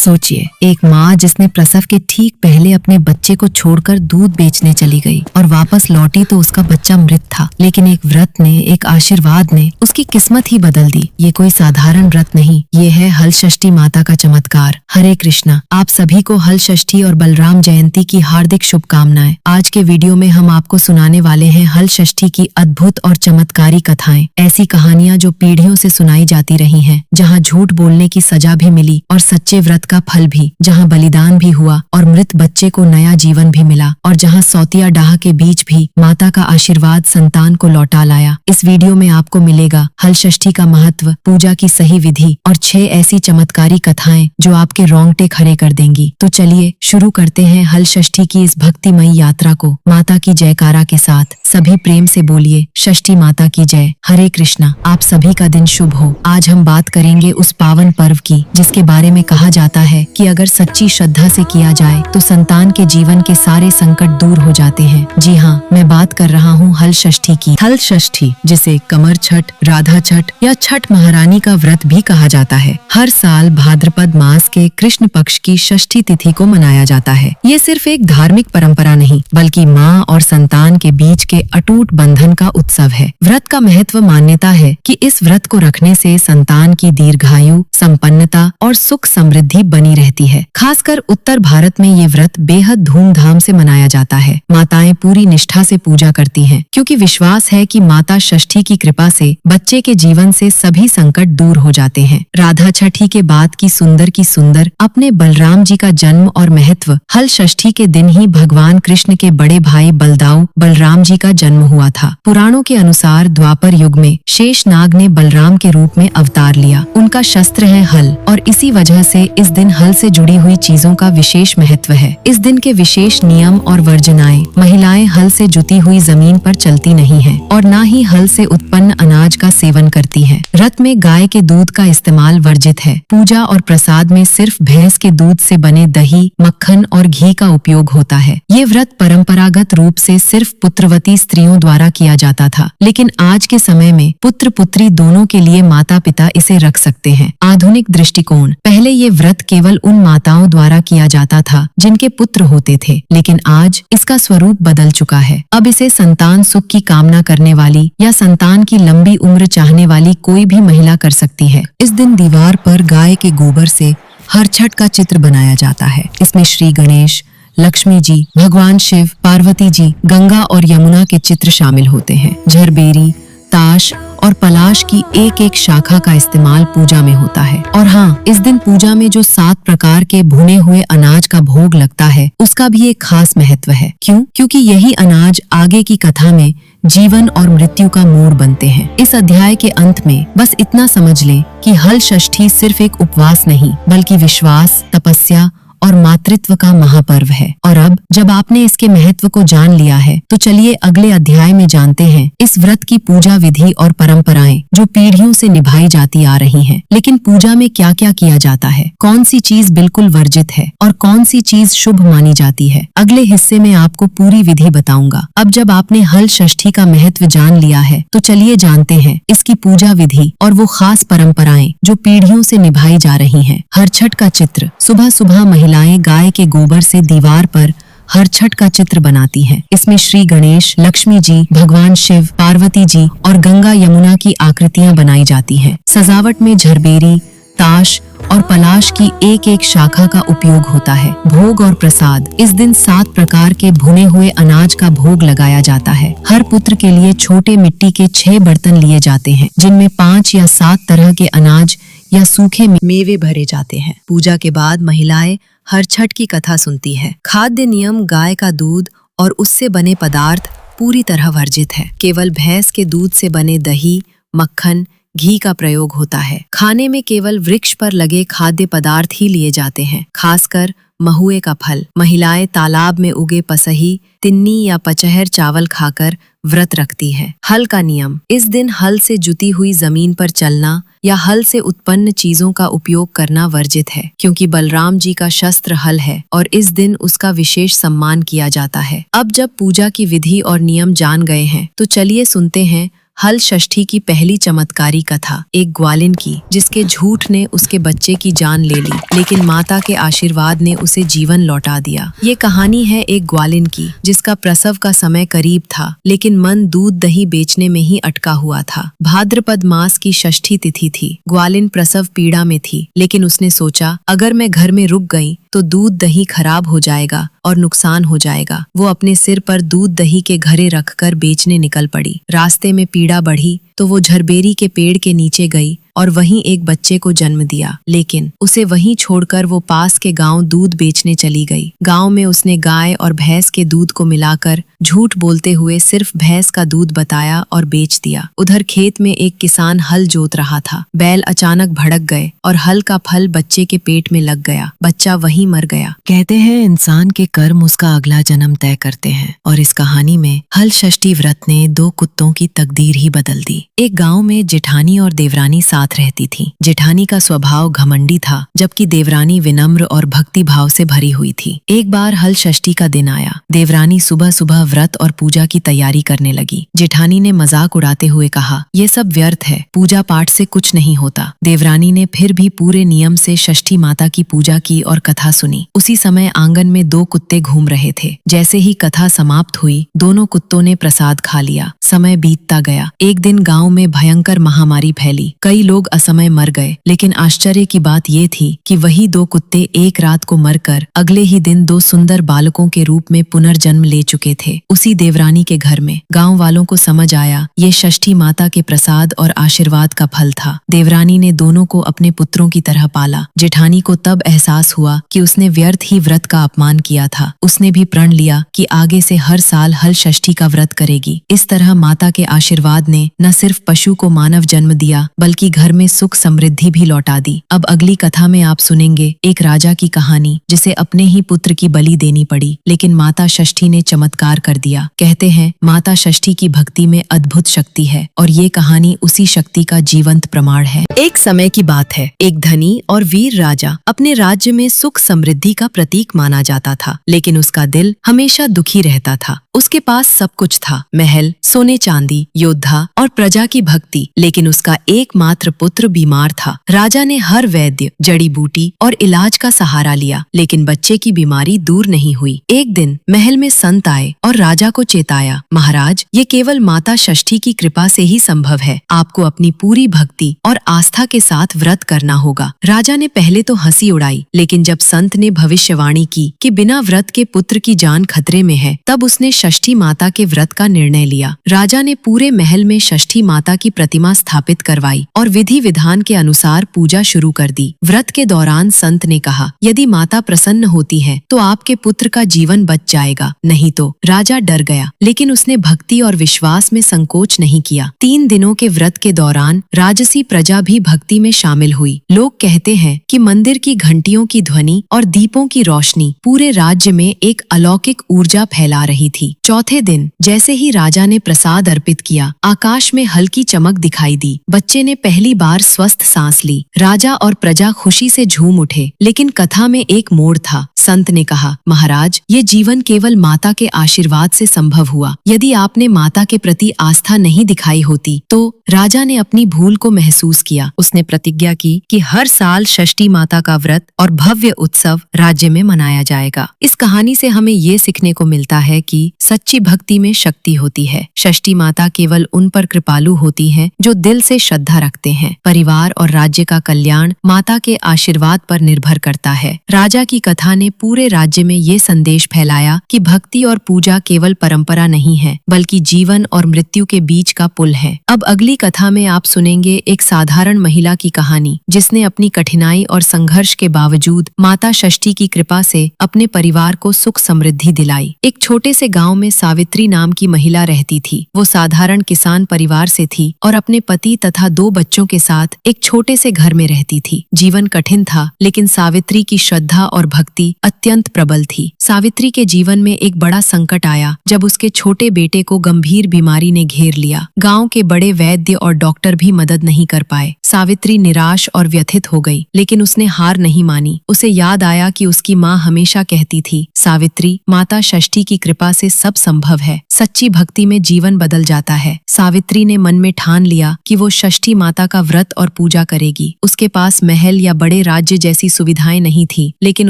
सोचिए, एक माँ जिसने प्रसव के ठीक पहले अपने बच्चे को छोड़कर दूध बेचने चली गई और वापस लौटी तो उसका बच्चा मृत था। लेकिन एक व्रत ने, एक आशीर्वाद ने उसकी किस्मत ही बदल दी। ये कोई साधारण व्रत नहीं, ये है हल षष्ठी माता का चमत्कार। हरे कृष्णा। आप सभी को हल षष्ठी और बलराम जयंती की हार्दिक शुभकामनाएं। आज के वीडियो में हम आपको सुनाने वाले हैं हल षष्ठी की अद्भुत और चमत्कारी कथाएं। ऐसी कहानियां जो पीढ़ियों से सुनाई जाती रही हैं, जहां झूठ बोलने की सजा भी मिली और सच्चे व्रत का फल भी, जहां बलिदान भी हुआ और मृत बच्चे को नया जीवन भी मिला, और जहां सौतिया डाह के बीच भी माता का आशीर्वाद संतान को लौटा लाया। इस वीडियो में आपको मिलेगा हल षष्ठी का महत्व, पूजा की सही विधि और 6 ऐसी चमत्कारी कथाएं जो आपके रोंगटे खड़े कर देंगी। तो चलिए शुरू करते हैं हल षष्ठी की इस भक्तिमयी यात्रा को। माता की जयकारा के साथ सभी प्रेम से बोलिए, षष्ठी माता की जय। हरे कृष्णा। आप सभी का दिन शुभ हो। आज हम बात करेंगे उस पावन पर्व की जिसके बारे में कहा जाता है कि अगर सच्ची श्रद्धा से किया जाए तो संतान के जीवन के सारे संकट दूर हो जाते हैं। जी हाँ, मैं बात कर रहा हूँ हल षष्ठी की। हल षष्ठी, जिसे कमर छठ, राधा छठ या छठ महारानी का व्रत भी कहा जाता है, हर साल भाद्रपद मास के कृष्ण पक्ष की षष्ठी तिथि को मनाया जाता है। ये सिर्फ एक धार्मिक परंपरा नहीं, बल्कि माँ और संतान के बीच के अटूट बंधन का उत्सव है। व्रत का महत्व मान्यता है कि इस व्रत को रखने से संतान की दीर्घायु, संपन्नता और सुख समृद्धि बनी रहती है। खासकर उत्तर भारत में ये व्रत बेहद धूमधाम से मनाया जाता है। माताएं पूरी निष्ठा से पूजा करती हैं, क्योंकि विश्वास है कि माता षष्ठी की कृपा से बच्चे के जीवन से सभी संकट दूर हो जाते हैं। राधा छठी के बाद की सुंदर अपने बलराम जी का जन्म और महत्व। हल षष्ठी के दिन ही भगवान कृष्ण के बड़े भाई बलदाऊ बलराम जी का जन्म हुआ था। पुराणों के अनुसार द्वापर युग में शेषनाग ने बलराम के रूप में अवतार लिया। उनका शस्त्र है हल, और इसी वजह से इस दिन हल से जुड़ी हुई चीजों का विशेष महत्व है। इस दिन के विशेष नियम और वर्जनाएं। महिलाएं हल से जुती हुई जमीन पर चलती नहीं हैं और न ही हल से उत्पन्न अनाज का सेवन करती हैं। व्रत में गाय के दूध का इस्तेमाल वर्जित है। पूजा और प्रसाद में सिर्फ भैंस के दूध से बने दही, मक्खन और घी का उपयोग होता है। ये व्रत परंपरागत रूप से सिर्फ पुत्रवती स्त्रियों द्वारा किया जाता था, लेकिन आज के समय में पुत्र पुत्री दोनों के लिए माता पिता इसे रख सकते हैं। आधुनिक दृष्टिकोण। पहले ये व्रत केवल उन माताओं द्वारा किया जाता था जिनके पुत्र होते थे, लेकिन आज इसका स्वरूप बदल चुका है। अब इसे संतान सुख की कामना करने वाली या संतान की लंबी उम्र चाहने वाली कोई भी महिला कर सकती है। इस दिन दीवार पर गाय के गोबर से हर छठ का चित्र बनाया जाता है। इसमें श्री गणेश, लक्ष्मी जी, भगवान शिव, पार्वती जी, गंगा और यमुना के चित्र शामिल होते हैं। झरबेरी, ताश और पलाश की एक एक शाखा का इस्तेमाल पूजा में होता है। और हाँ, इस दिन पूजा में जो 7 प्रकार के भुने हुए अनाज का भोग लगता है, उसका भी एक खास महत्व है। क्यों? क्योंकि यही अनाज आगे की कथा में जीवन और मृत्यु का मोड़ बनते हैं। इस अध्याय के अंत में बस इतना समझ लें कि हल षष्ठी सिर्फ एक उपवास नहीं, बल्कि विश्वास, तपस्या और मातृत्व का महापर्व है। और अब जब आपने इसके महत्व को जान लिया है, तो चलिए अगले अध्याय में जानते हैं इस व्रत की पूजा विधि और परंपराएं जो पीढ़ियों से निभाई जाती आ रही हैं। लेकिन पूजा में क्या क्या किया जाता है, कौन सी चीज बिल्कुल वर्जित है और कौन सी चीज शुभ मानी जाती है, अगले हिस्से में आपको पूरी विधि बताऊंगा। अब जब आपने हल षष्ठी का महत्व जान लिया है, तो चलिए जानते हैं इसकी पूजा विधि और वो खास परंपराएं जो पीढ़ियों से निभाई जा रही हैं। हर छठ का चित्र। सुबह सुबह महिलाएं गाय के गोबर से दीवार पर हर छठ का चित्र बनाती हैं। इसमें श्री गणेश, लक्ष्मी जी, भगवान शिव, पार्वती जी और गंगा यमुना की आकृतियां बनाई जाती हैं। सजावट में झरबेरी, ताश और पलाश की एक एक शाखा का उपयोग होता है। भोग और प्रसाद। इस दिन 7 प्रकार के भुने हुए अनाज का भोग लगाया जाता है। हर पुत्र के लिए छोटे मिट्टी के 6 बर्तन लिए जाते हैं, जिनमें 5 या 7 तरह के अनाज या सूखे मेवे भरे जाते हैं। पूजा के बाद महिलाएं हर छठ की कथा सुनती है। खाद्य नियम। गाय का दूध और उससे बने पदार्थ पूरी तरह वर्जित है। केवल भैंस के दूध से बने दही, मक्खन, घी का प्रयोग होता है। खाने में केवल वृक्ष पर लगे खाद्य पदार्थ ही लिए जाते हैं, खासकर महुए का फल। महिलाएं तालाब में उगे पसही, तिन्नी या पचहर चावल खाकर व्रत रखती है। हल का नियम। इस दिन हल से जुती हुई जमीन पर चलना या हल से उत्पन्न चीजों का उपयोग करना वर्जित है, क्योंकि बलराम जी का शस्त्र हल है और इस दिन उसका विशेष सम्मान किया जाता है। अब जब पूजा की विधि और नियम जान गए हैं, तो चलिए सुनते हैं हल षष्ठी की पहली चमत्कारी कथा, एक ग्वालिन की जिसके झूठ ने उसके बच्चे की जान ले ली, लेकिन माता के आशीर्वाद ने उसे जीवन लौटा दिया। ये कहानी है एक ग्वालिन की जिसका प्रसव का समय करीब था, लेकिन मन दूध दही बेचने में ही अटका हुआ था। भाद्रपद मास की षष्ठी तिथि थी। ग्वालिन प्रसव पीड़ा में थी, लेकिन उसने सोचा, अगर मैं घर में रुक गई तो दूध दही खराब हो जाएगा और नुकसान हो जाएगा। वो अपने सिर पर दूध दही के घड़े रखकर बेचने निकल पड़ी। रास्ते में पीड़ा बढ़ी तो वो झरबेरी के पेड़ के नीचे गई और वहीं एक बच्चे को जन्म दिया, लेकिन उसे वहीं छोड़कर वो पास के गांव दूध बेचने चली गई। गांव में उसने गाय और भैंस के दूध को मिलाकर झूठ बोलते हुए सिर्फ भैंस का दूध बताया और बेच दिया। उधर खेत में एक किसान हल जोत रहा था। बैल अचानक भड़क गए और हल का फल बच्चे के पेट में लग गया। बच्चा वहीं मर गया। कहते हैं इंसान के कर्म उसका अगला जन्म तय करते हैं, और इस कहानी में हल षष्ठी व्रत ने दो कुत्तों की तकदीर ही बदल दी। एक गाँव में जेठानी और देवरानी साथ रहती थी। जेठानी का स्वभाव घमंडी था, जबकि देवरानी विनम्र और भक्ति भाव से भरी हुई थी। एक बार हल षष्ठी का दिन आया। देवरानी सुबह सुबह व्रत और पूजा की तैयारी करने लगी। जेठानी ने मजाक उड़ाते हुए कहा, ये सब व्यर्थ है, पूजा पाठ से कुछ नहीं होता। देवरानी ने फिर भी पूरे नियम से षष्ठी माता की पूजा की और कथा सुनी। उसी समय आंगन में दो कुत्ते घूम रहे थे। जैसे ही कथा समाप्त हुई, दोनों कुत्तों ने प्रसाद खा लिया। समय बीतता गया। एक दिन गांव में भयंकर महामारी फैली। कई लोग असमय मर गए, लेकिन आश्चर्य की बात ये थी कि वही दो कुत्ते एक रात को मरकर अगले ही दिन दो सुंदर बालकों के रूप में पुनर्जन्म ले चुके थे, उसी देवरानी के घर में। गांव वालों को समझ आया ये षष्ठी माता के प्रसाद और आशीर्वाद का फल था। देवरानी ने दोनों को अपने पुत्रों की तरह पाला। जेठानी को तब एहसास हुआ कि उसने व्यर्थ ही व्रत का अपमान किया था। उसने भी प्रण लिया कि आगे से हर साल हल षष्ठी का व्रत करेगी। इस तरह माता के आशीर्वाद ने न सिर्फ पशु को मानव जन्म दिया, बल्कि घर में सुख समृद्धि भी लौटा दी। अब अगली कथा में आप सुनेंगे एक राजा की कहानी, जिसे अपने ही पुत्र की बलि देनी पड़ी, लेकिन माता षष्ठी ने चमत्कार कर दिया। कहते हैं माता षष्ठी की भक्ति में अद्भुत शक्ति है, और ये कहानी उसी शक्ति का जीवंत प्रमाण है। एक समय की बात है। एक धनी और वीर राजा अपने राज्य में सुख समृद्धि का प्रतीक माना जाता था, लेकिन उसका दिल हमेशा दुखी रहता था। उसके पास सब कुछ था, महल, सोने चांदी, योद्धा और प्रजा की भक्ति, लेकिन उसका एकमात्र पुत्र बीमार था। राजा ने हर वैद्य, जड़ी बूटी और इलाज का सहारा लिया, लेकिन बच्चे की बीमारी दूर नहीं हुई। एक दिन महल में संत आए और राजा को चेताया, महाराज, ये केवल माता षष्ठी की कृपा से ही संभव है। आपको अपनी पूरी भक्ति और आस्था के साथ व्रत करना होगा। राजा ने पहले तो हंसी उड़ाई, लेकिन जब संत ने भविष्यवाणी की कि बिना व्रत के पुत्र की जान खतरे में है, तब उसने षष्ठी माता के व्रत का निर्णय लिया। राजा ने पूरे महल में षष्ठी माता की प्रतिमा स्थापित करवाई और विधि विधान के अनुसार पूजा शुरू कर दी। व्रत के दौरान संत ने कहा, यदि माता प्रसन्न होती है तो आपके पुत्र का जीवन बच जाएगा, नहीं तो। राजा डर गया, लेकिन उसने भक्ति और विश्वास में संकोच नहीं किया। 3 दिनों के व्रत के दौरान राजसी प्रजा भी भक्ति में शामिल हुई। लोग कहते हैं कि मंदिर की घंटियों की ध्वनि और दीपों की रोशनी पूरे राज्य में एक अलौकिक ऊर्जा फैला रही थी। चौथे दिन जैसे ही राजा ने प्रसाद अर्पित किया, आकाश में हल्की चमक दिखाई दी। बच्चे ने पहली बार स्वस्थ सांस ली। राजा और प्रजा खुशी से झूम उठे, लेकिन कथा में एक मोड़ था। संत ने कहा, महाराज, ये जीवन केवल माता के आशीर्वाद से संभव हुआ। यदि आपने माता के प्रति आस्था नहीं दिखाई होती तो। राजा ने अपनी भूल को महसूस किया। उसने प्रतिज्ञा की कि हर साल षष्ठी माता का व्रत और भव्य उत्सव राज्य में मनाया जाएगा। इस कहानी से हमें ये सीखने को मिलता है कि सच्ची भक्ति में शक्ति होती है। षष्ठी माता केवल उन पर कृपालु होती हैं जो दिल से श्रद्धा रखते हैं। परिवार और राज्य का कल्याण माता के आशीर्वाद पर निर्भर करता है। राजा की कथा ने पूरे राज्य में ये संदेश फैलाया कि भक्ति और पूजा केवल परंपरा नहीं है, बल्कि जीवन और मृत्यु के बीच का पुल है। अब अगली कथा में आप सुनेंगे एक साधारण महिला की कहानी, जिसने अपनी कठिनाई और संघर्ष के बावजूद माता षष्ठी की कृपा से अपने परिवार को सुख समृद्धि दिलाई। एक छोटे से गांव में सावित्री नाम की महिला रहती थी। वो साधारण किसान परिवार से थी और अपने पति तथा 2 बच्चों के साथ एक छोटे से घर में रहती थी। जीवन कठिन था, लेकिन सावित्री की श्रद्धा और भक्ति अत्यंत प्रबल थी। सावित्री के जीवन में एक बड़ा संकट आया जब उसके छोटे बेटे को गंभीर बीमारी ने घेर लिया। गांव के बड़े वैद्य और डॉक्टर भी मदद नहीं कर पाए। सावित्री निराश और व्यथित हो गई, लेकिन उसने हार नहीं मानी। उसे याद आया कि उसकी माँ हमेशा कहती थी, सावित्री, माता षष्ठी की कृपा से सब संभव है। सच्ची भक्ति में जीवन बदल जाता है। सावित्री ने मन में ठान लिया कि वो षष्ठी माता का व्रत और पूजा करेगी। उसके पास महल या बड़े राज्य जैसी सुविधाएं नहीं थी, लेकिन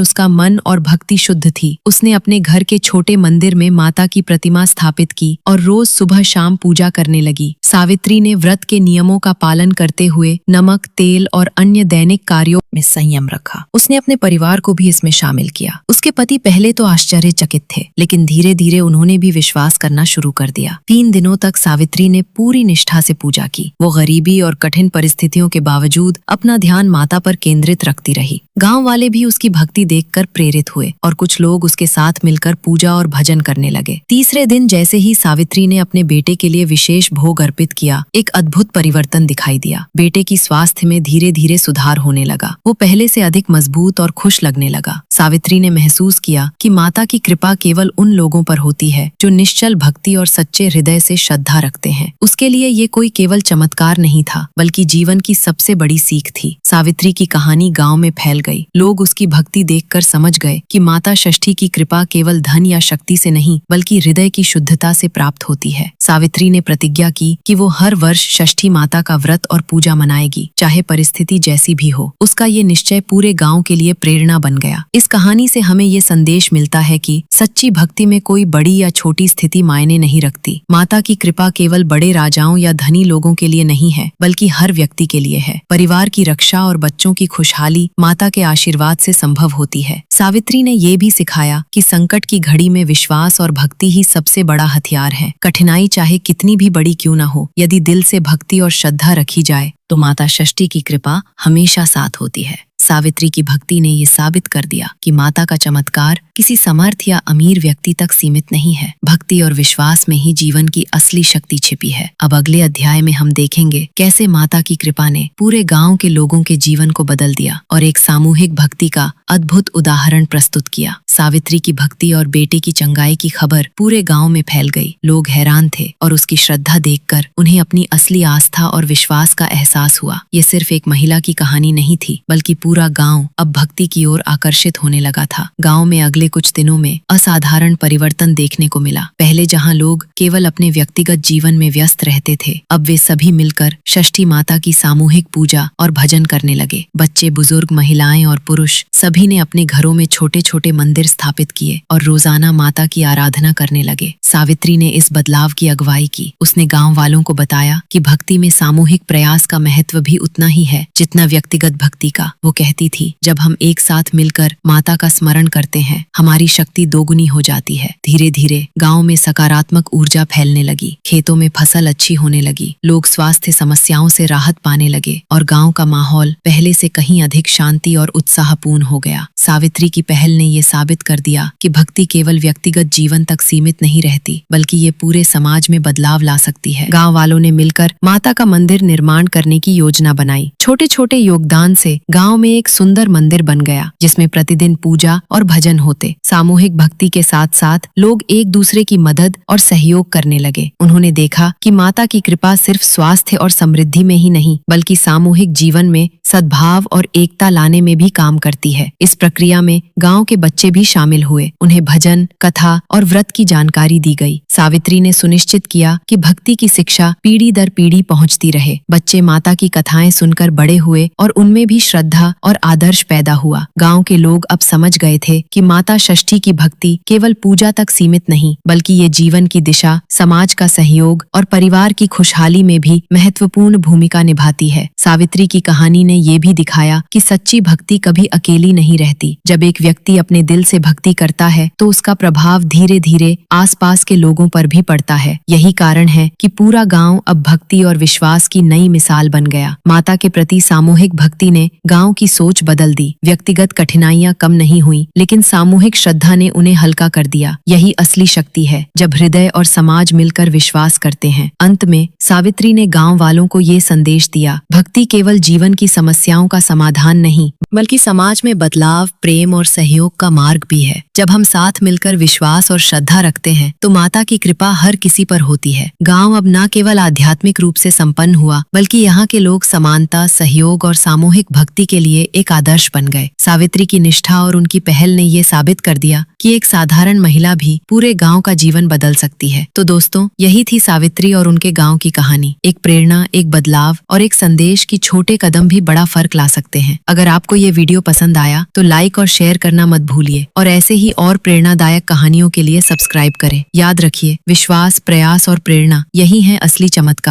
उसका मन और भक्ति शुद्ध थी। उसने अपने घर के छोटे मंदिर में माता की प्रतिमा स्थापित की और रोज सुबह शाम पूजा करने लगी। सावित्री ने व्रत के नियमों का पालन करते हुए नमक, तेल और अन्य दैनिक कार्यों में संयम रखा। उसने अपने परिवार को भी इसमें शामिल किया। उसके पति पहले तो आश्चर्यचकित थे, लेकिन धीरे धीरे उन्होंने भी विश्वास करना शुरू कर दिया। 3 दिनों तक सावित्री ने पूरी निष्ठा से पूजा की। वो गरीबी और कठिन परिस्थितियों के बावजूद अपना ध्यान माता पर केंद्रित रखती रही। गांव वाले भी उसकी भक्ति देखकर प्रेरित हुए और कुछ लोग उसके साथ मिलकर पूजा और भजन करने लगे। तीसरे दिन जैसे ही सावित्री ने अपने बेटे के लिए विशेष भोग अर्पित किया, एक अद्भुत परिवर्तन दिखाई दिया। बेटे की स्वास्थ्य में धीरे धीरे सुधार होने लगा। वो पहले से अधिक मजबूत और खुश लगने लगा। सावित्री ने महसूस किया कि माता की कृपा केवल उन लोगों पर होती है जो निश्चल भक्ति और सच्चे हृदय से श्रद्धा रखते हैं। उसके लिए ये कोई केवल चमत्कार नहीं था, बल्कि जीवन की सबसे बड़ी सीख थी। सावित्री की कहानी गांव में फैल गई। लोग उसकी भक्ति देखकर समझ गए कि माता षष्ठी की कृपा केवल धन या शक्ति से नहीं, बल्कि हृदय की शुद्धता से प्राप्त होती है। सावित्री ने प्रतिज्ञा की कि वो हर वर्ष षष्ठी माता का व्रत और पूजा मनाएगी, चाहे परिस्थिति जैसी भी हो। उसका ये निश्चय पूरे गांव के लिए प्रेरणा बन गया। इस कहानी से हमें ये संदेश मिलता है कि सच्ची भक्ति में कोई बड़ी या छोटी स्थिति मायने नहीं रखती। माता की कृपा केवल बड़े राजाओं या धनी लोगों के लिए नहीं है, बल्कि हर व्यक्ति के लिए है। परिवार की रक्षा और बच्चों की खुशहाली माता के आशीर्वाद से संभव होती है। सावित्री ने ये भी सिखाया कि संकट की घड़ी में विश्वास और भक्ति ही सबसे बड़ा हथियार है। कठिनाई चाहे कितनी भी बड़ी क्यों न हो, यदि दिल से भक्ति और श्रद्धा रखी जाए तो माता षष्ठी की कृपा हमेशा साथ होती है। सावित्री की भक्ति ने ये साबित कर दिया कि माता का चमत्कार किसी समर्थ या अमीर व्यक्ति तक सीमित नहीं है। भक्ति और विश्वास में ही जीवन की असली शक्ति छिपी है। अब अगले अध्याय में हम देखेंगे कैसे माता की कृपा ने पूरे गांव के लोगों के जीवन को बदल दिया और एक सामूहिक भक्ति का अद्भुत उदाहरण प्रस्तुत किया। सावित्री की भक्ति और बेटे की चंगाई की खबर पूरे गांव में फैल गई। लोग हैरान थे और उसकी श्रद्धा देखकर उन्हें अपनी असली आस्था और विश्वास का एहसास हुआ। ये सिर्फ एक महिला की कहानी नहीं थी, बल्कि पूरा गांव अब भक्ति की ओर आकर्षित होने लगा था। गांव में अगले कुछ दिनों में असाधारण परिवर्तन देखने को मिला। पहले जहां लोग केवल अपने व्यक्तिगत जीवन में व्यस्त रहते थे, अब वे सभी मिलकर षष्ठी माता की सामूहिक पूजा और भजन करने लगे। बच्चे, बुजुर्ग, महिलाएं और पुरुष सभी ने अपने घरों में छोटे छोटे मंदिर स्थापित किए और रोजाना माता की आराधना करने लगे। सावित्री ने इस बदलाव की अगुवाई की। उसने गांव वालों को बताया कि भक्ति में सामूहिक प्रयास का महत्व भी उतना ही है जितना व्यक्तिगत भक्ति का। वो कहती थी, जब हम एक साथ मिलकर माता का स्मरण करते हैं, हमारी शक्ति दोगुनी हो जाती है। धीरे धीरे गांव में सकारात्मक ऊर्जा फैलने लगी। खेतों में फसल अच्छी होने लगी। लोग स्वास्थ्य समस्याओं से राहत पाने लगे और गांव का माहौल पहले से कहीं अधिक शांति और उत्साहपूर्ण हो गया। सावित्री की पहल ने ये साबित कर दिया कि भक्ति केवल व्यक्तिगत जीवन तक सीमित नहीं रहती, बल्कि ये पूरे समाज में बदलाव ला सकती है। गांव वालों ने मिलकर माता का मंदिर निर्माण करने की योजना बनाई। छोटे छोटे योगदान से गांव में एक सुंदर मंदिर बन गया, जिसमें प्रतिदिन पूजा और भजन होते। सामूहिक भक्ति के साथ साथ लोग एक दूसरे की मदद और सहयोग करने लगे। उन्होंने देखा कि माता की कृपा सिर्फ स्वास्थ्य और समृद्धि में ही नहीं, बल्कि सामूहिक जीवन में सद्भाव और एकता लाने में भी काम करती है। इस प्रक्रिया में गांव के बच्चे भी शामिल हुए। उन्हें भजन, कथा और व्रत की जानकारी दी गई। सावित्री ने सुनिश्चित किया कि भक्ति की शिक्षा पीढ़ी दर पीढ़ी पहुंचती रहे। बच्चे माता की कथाएं सुनकर बड़े हुए और उनमें भी श्रद्धा और आदर्श पैदा हुआ। गांव के लोग अब समझ गए थे कि माता षष्ठी की भक्ति केवल पूजा तक सीमित नहीं, बल्कि ये जीवन की दिशा, समाज का सहयोग और परिवार की खुशहाली में भी महत्वपूर्ण भूमिका निभाती है। सावित्री की कहानी ने ये भी दिखाया कि सच्ची भक्ति कभी अकेली नहीं रहती। करती। जब एक व्यक्ति अपने दिल से भक्ति करता है तो उसका प्रभाव धीरे धीरे आसपास के लोगों पर भी पड़ता है। यही कारण है कि पूरा गांव अब भक्ति और विश्वास की नई मिसाल बन गया। माता के प्रति सामूहिक भक्ति ने गांव की सोच बदल दी। व्यक्तिगत कठिनाइयां कम नहीं हुई, लेकिन सामूहिक श्रद्धा ने उन्हें हल्का कर दिया। यही असली शक्ति है, जब हृदय और समाज मिलकर विश्वास करते हैं। अंत में सावित्री ने गांव वालों को ये संदेश दिया, भक्ति केवल जीवन की समस्याओं का समाधान नहीं, बल्कि समाज में बदलाव, प्रेम और सहयोग का मार्ग भी है। जब हम साथ मिलकर विश्वास और श्रद्धा रखते हैं तो माता की कृपा हर किसी पर होती है। गांव अब न केवल आध्यात्मिक रूप से संपन्न हुआ, बल्कि यहाँ के लोग समानता, सहयोग और सामूहिक भक्ति के लिए एक आदर्श बन गए। सावित्री की निष्ठा और उनकी पहल ने ये साबित कर दिया कि एक साधारण महिला भी पूरे गांव का जीवन बदल सकती है। तो दोस्तों, यही थी सावित्री और उनके गांव की कहानी। एक प्रेरणा, एक बदलाव और एक संदेश कि छोटे कदम भी बड़ा फर्क ला सकते हैं। अगर आपको ये वीडियो पसंद आया तो लाइक और शेयर करना मत भूलिए, और ऐसे ही और प्रेरणादायक कहानियों के लिए सब्सक्राइब करें। याद रखिए, विश्वास, प्रयास और प्रेरणा, यही है असली चमत्कार।